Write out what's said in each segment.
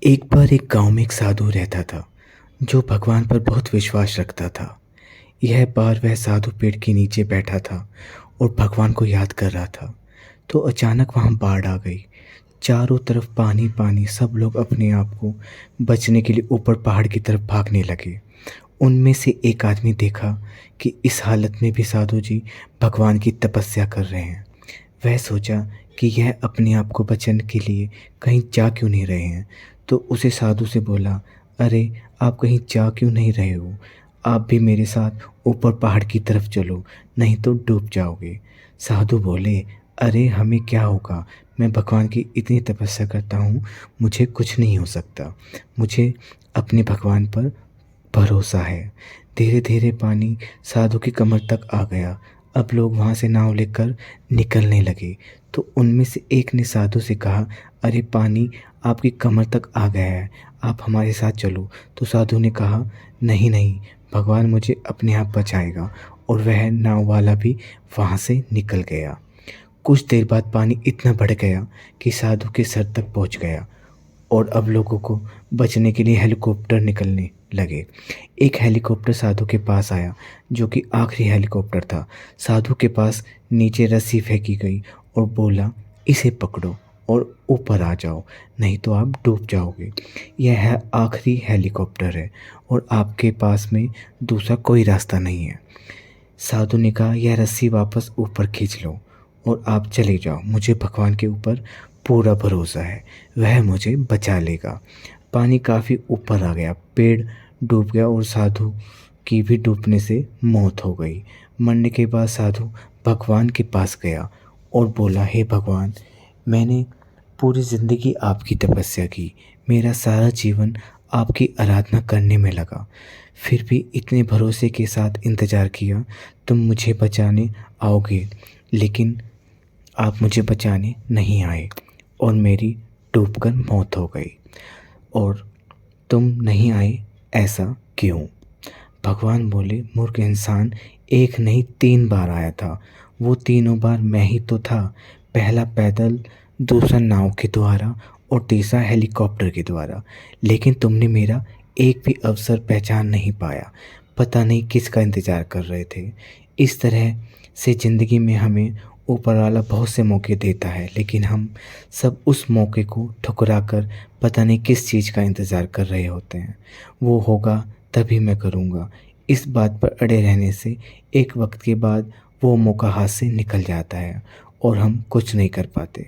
एक बार एक गांव में एक साधु रहता था जो भगवान पर बहुत विश्वास रखता था। यह बार वह साधु पेड़ के नीचे बैठा था और भगवान को याद कर रहा था। तो अचानक वहां बाढ़ आ गई। चारों तरफ पानी पानी, सब लोग अपने आप को बचने के लिए ऊपर पहाड़ की तरफ भागने लगे। उनमें से एक आदमी देखा कि इस हालत में भी साधु जी भगवान की तपस्या कर रहे हैं। वह सोचा कि यह अपने आप को बचाने के लिए कहीं जा क्यों नहीं रहे हैं। तो उसे साधु से बोला, अरे आप कहीं जा क्यों नहीं रहे हो? आप भी मेरे साथ ऊपर पहाड़ की तरफ चलो, नहीं तो डूब जाओगे। साधु बोले, अरे हमें क्या होगा, मैं भगवान की इतनी तपस्या करता हूँ, मुझे कुछ नहीं हो सकता। मुझे अपने भगवान पर भरोसा है। धीरे धीरे पानी साधु की कमर तक आ गया। अब लोग वहाँ से नाव लेकर निकलने लगे। तो उनमें से एक ने साधु से कहा, अरे पानी आपकी कमर तक आ गया है, आप हमारे साथ चलो। तो साधु ने कहा, नहीं नहीं, भगवान मुझे अपने आप बचाएगा। और वह नाव वाला भी वहाँ से निकल गया। कुछ देर बाद पानी इतना बढ़ गया कि साधु के सर तक पहुँच गया और अब लोगों को बचने के लिए हेलीकॉप्टर निकलने लगे। एक हेलीकॉप्टर साधु के पास आया, जो कि आखिरी हेलीकॉप्टर था। साधु के पास नीचे रस्सी फेंकी गई और बोला, इसे पकड़ो और ऊपर आ जाओ, नहीं तो आप डूब जाओगे। यह है आखिरी हेलीकॉप्टर है और आपके पास में दूसरा कोई रास्ता नहीं है। साधु ने कहा, यह रस्सी वापस ऊपर खींच लो और आप चले जाओ। मुझे भगवान के ऊपर पूरा भरोसा है, वह मुझे बचा लेगा। पानी काफ़ी ऊपर आ गया, पेड़ डूब गया और साधु की भी डूबने से मौत हो गई। मरने के बाद साधु भगवान के पास गया और बोला, हे भगवान, मैंने पूरी ज़िंदगी आपकी तपस्या की, मेरा सारा जीवन आपकी आराधना करने में लगा, फिर भी इतने भरोसे के साथ इंतज़ार किया तुम मुझे बचाने आओगे, लेकिन आप मुझे बचाने नहीं आए और मेरी डूबकर मौत हो गई। और तुम नहीं आए, ऐसा क्यों? भगवान बोले, मूर्ख इंसान, एक नहीं 3 बार आया था। वो तीनों बार मैं ही तो था। पहला पैदल, दूसरा नाव के द्वारा और तीसरा हेलीकॉप्टर के द्वारा। लेकिन तुमने मेरा एक भी अवसर पहचान नहीं पाया। पता नहीं किसका इंतज़ार कर रहे थे। इस तरह से ज़िंदगी में हमें ऊपर वाला बहुत से मौके देता है, लेकिन हम सब उस मौके को ठुकरा कर पता नहीं किस चीज़ का इंतज़ार कर रहे होते हैं। वो होगा तभी मैं करूँगा। इस बात पर अड़े रहने से एक वक्त के बाद वो मौका हाथ से निकल जाता है और हम कुछ नहीं कर पाते।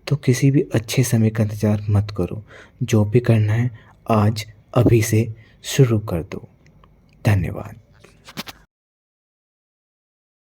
तो किसी भी अच्छे समय का इंतज़ार मत करो। जो भी करना है आज अभी से शुरू कर दो। धन्यवाद।